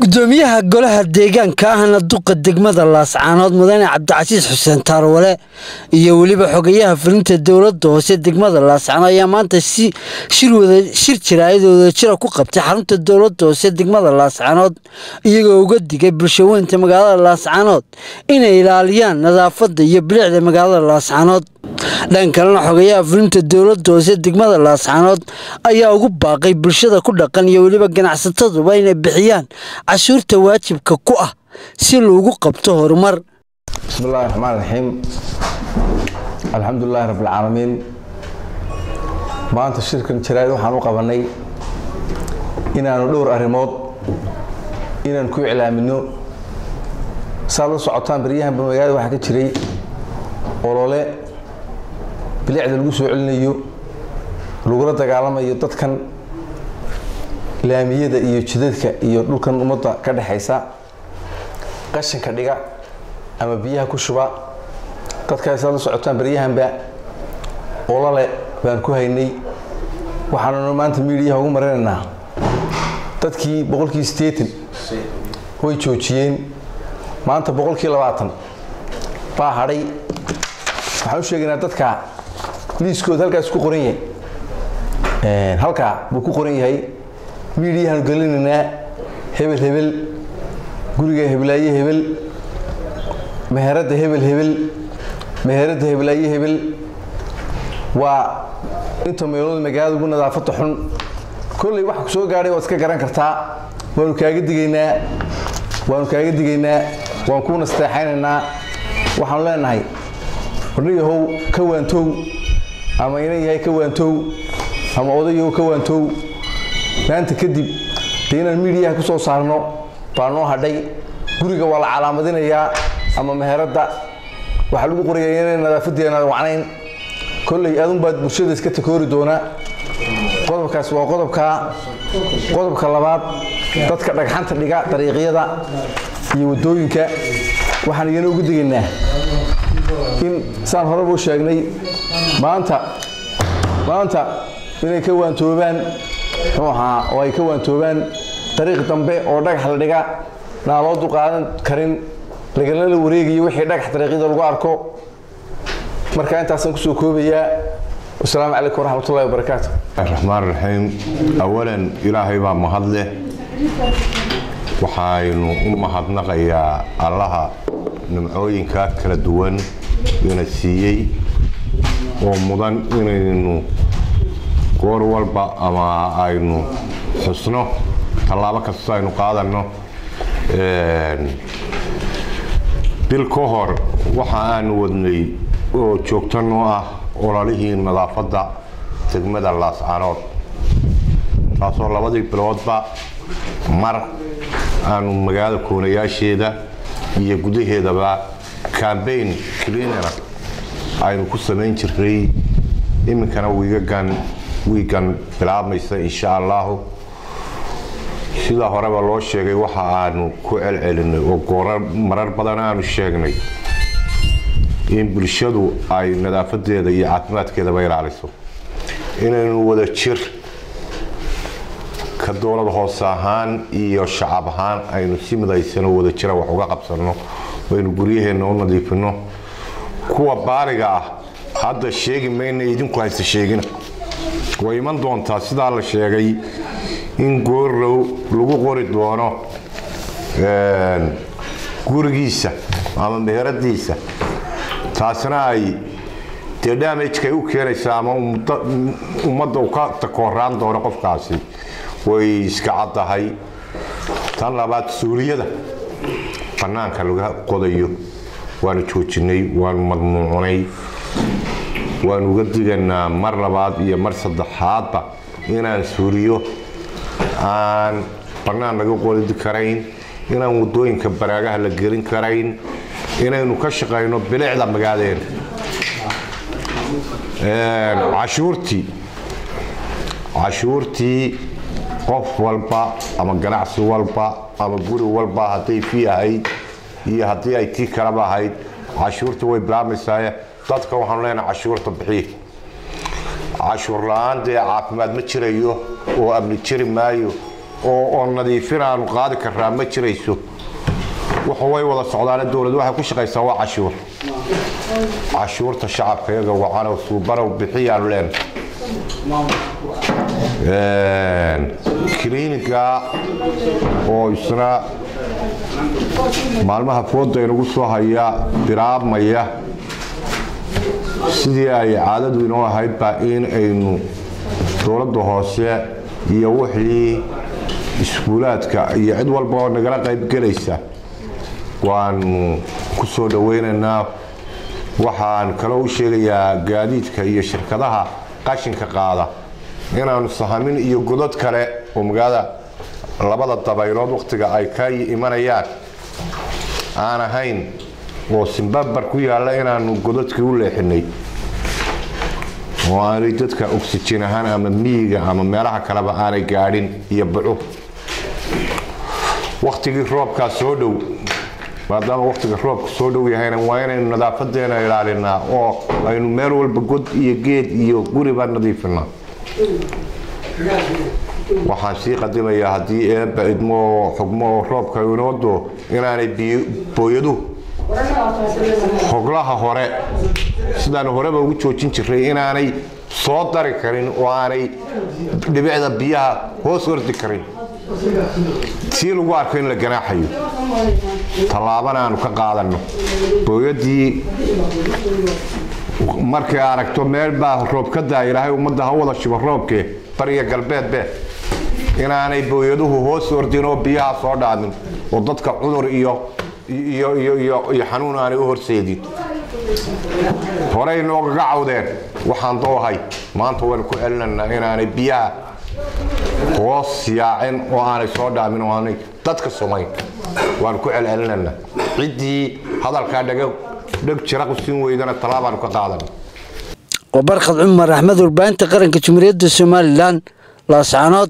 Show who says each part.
Speaker 1: gudoomiyaha golaha deegaanka ahna duqa degmada Laascaanood mudane Cabdicasiis Xuseen Taarwale iyo waliba xogayaha fulinta dawladda hoose degmada Laascaanood ayaa maanta shir jiraayadooda jira ku qabtay xarunta dawladda hoose degmada Laascaanood iyagoo uga digay bulshooyinka magaalada Laascaanood inay ilaaliyaan nadaafadda iyo bilicda magaalada Laascaanood dhankalena xogayaha fulinta dawladda hoose degmada Laascaanood ayaa ugu baaqay bulshada ku dhaqan iyo waliba ganacsatada inay bixiyaan cashuurta waajibka ku ah si loogu qabto horumar.
Speaker 2: Bismillahir Rahmanir Rahiim. Alxamdulillaah rabbil caalamiin. Maanta shirkan jiraayad waxaan u qabanay inaanu dhowr arrimood inaan ku iclaamino saalo socotaan bariyahan magaalada waxa ka jiray olole bilicda lagu soo celinayo lagula dagaalamayo dadkan laamiyada iyo jidadka iyo dhulkan umada ka dhaxaysa qashinka dhiga ama biyaha ku shuba dadkaas la socotaan bariyahanba olole baan ku haynay waxaanu maanta media ugu mareynaa dadkii boqolkii 80 way joojiyeen maanta boqolkii 20 baa hadhay waxaan u sheegaynaa dadka liiskooda halkaas ku qoran yahay halka buu ku qoran yahay media han galinayna hebel guriga hebelaaye hebel meherada meherada hebelaaye hebel waa inta meelood magaalada ugu nadaafad xun kulli wax soo gaaray waad iska garan kartaa waanu kaaga digaynaa waan ku nasteexaynaynaa waxaan leenahay wariyahow ka waantow ama inay yahay ka waantow ama odayow ka waantow maanta kadib inaan media ku soo saarno baano hadhay guriga waa la calaamadinayaa ama meherada waxa lagu qorayaa inay nadaafadeena wacnayn kulli aadun baad bulshada iska takoori doona qodobkaas waa qodobka labaad dadka dhagxanta dhiga dariiqyada iyo wadooyinka waxaan iyana ugu digaynaa in saan hore u sheegnay maanta inay ka waantoobaan oo ay ka waantoobaan dariiq dambe oo dhagax la dhiga naaloodu qaadan karin lagala wareegayo wixii dhagax dariiqyada lagu arko marka intaas ku soo koobayaa assalaamu calaykum waraxmatullaahi wabarakaatuh.
Speaker 3: Rahmaan Rahiim. Awalan ilaahay baa mahad leh waxaanu u mahadnaqayaa allaha nimcooyinka kala duwan ina siiyay oo mudan inaynu goor walba ama aynu xusno talaabo kasta aynu qaadano bil ka hor waxa aanu wadnay oo joogtano ah ololihii nadaafadda degmada Laascaanood taasoo labadii biloodba mar aanu magaalada koonayaasheeda iyo gudaheedaba campaign cleaner aynu ku sameyn jirnay iminkana wiigan bilaabmaysa insha Allah sida horeba loo sheegay waxa aanu ku celcelinay oo marar badan aanu sheegnay in bulshadu ay nadaafadeeda iyo caafimaadkeeda ilaaliso inaynu wada jir ka dawlad hoose ahaan iyo shacab ahaan aynu si midaysan wada jira wax uga qabsano waynu guryaheena u nadiifino kuwa baariga ah hadda sheegi mayna idinku haysta sheegina way iman doontaa sida la sheegay in goorow lagu qori doono gurigiisa ama meheradiisa taasna ay damage u keenaysaa ama ummadda u ka takooraan doono qofkaasi way iska cadahay tan labaad suuriyada banaanka laga qodayo waanu joojinay waanu madnuucnay waanu uga diganaa mar labaad iyo mar saddexaadba inaan suuriyo aan banaan laga qodi karayn inaan wadooyinka baraagaha la gelin karayn inaynu ka shaqeyno bilicda magaaladeena cashuurtii qof walba ama ganacsi walba ama guri walba haday fi ahayd iyo hadii ay tii kala ahayd cashuurtii way bilaabmaysaa dadka waxaan leenahay cashuurta bixi cashuur la'aan caafimaad ma jirayo oo amni jiri maayo oo nadiifin aanu qaadi karnaa ma jirayso waxa way wada socdaan dawladdu waxay ku shaqaysaa waa cashuurta shacabka iyaga waxaan soo barow bixiyaan leen kliiniga oo isna maalmaha fooda inagu soo haya biraabmaya sidii ay caadadu inoo ahayd baa in aynu dawladda hoose iyo wixii iskuulaadka iyo cid walba oo nagala qayb galaysa waanu ku soo dhaweynaynaa waxaan kale u sheegayaa gaadiidka iyo shirkadaha qashinka qaada inaanu sahamin iyo godad kale oo magaalada labada dabaylood waqtiga ay ka imanayaan aan ahayn oo simbabar ku yaala inaanu godadkii u leexinay oo aanay dadka oxygen ahaan ama miyiga ama meelaha kaleba aanay gaadhin iyo buco waqtigii roobka soo dhow maadaama waqtiga roobka soo dhow yahayna waa inaynu nadaafadeena ilaalinaa oo aynu meel walba god iyo geed iyo guriba nadiifinaa waxaan sii qadimayaa haddii eebba idmo xugmo roobka inoo doo inaanay booyaduhu hoglaha hore sidaan horeba ugu joojin jiray inaanay soo dari karin oo aanay dhibicda biyaha hoos ordi karin si lagu arko in la ganaaxayo tallaabana aanu ka qaadano booyadii markay aragto meel baa roob ka daa ilaahay ummadda ha wada shubo roobkee bariga galbeedbe inaanay booyaduhu hoos ordin oo biyaha soo dhaamin oo dadka cudur iyo xanuun aanay u horseedin horey noogaga cawdeen waxaan doohay maanta waan ku celinanaa inaanay biyaha hoos yaacin oo aanay soo dhaamin oo aanay dadka sumayn waan ku celinanaa ciddii hadalkaa dheg jira qusin weydana talaabaan ka qaadan
Speaker 1: وبرخد عمر أحمد والبانت قرن كجمهورية الصوماليلان لا سعنات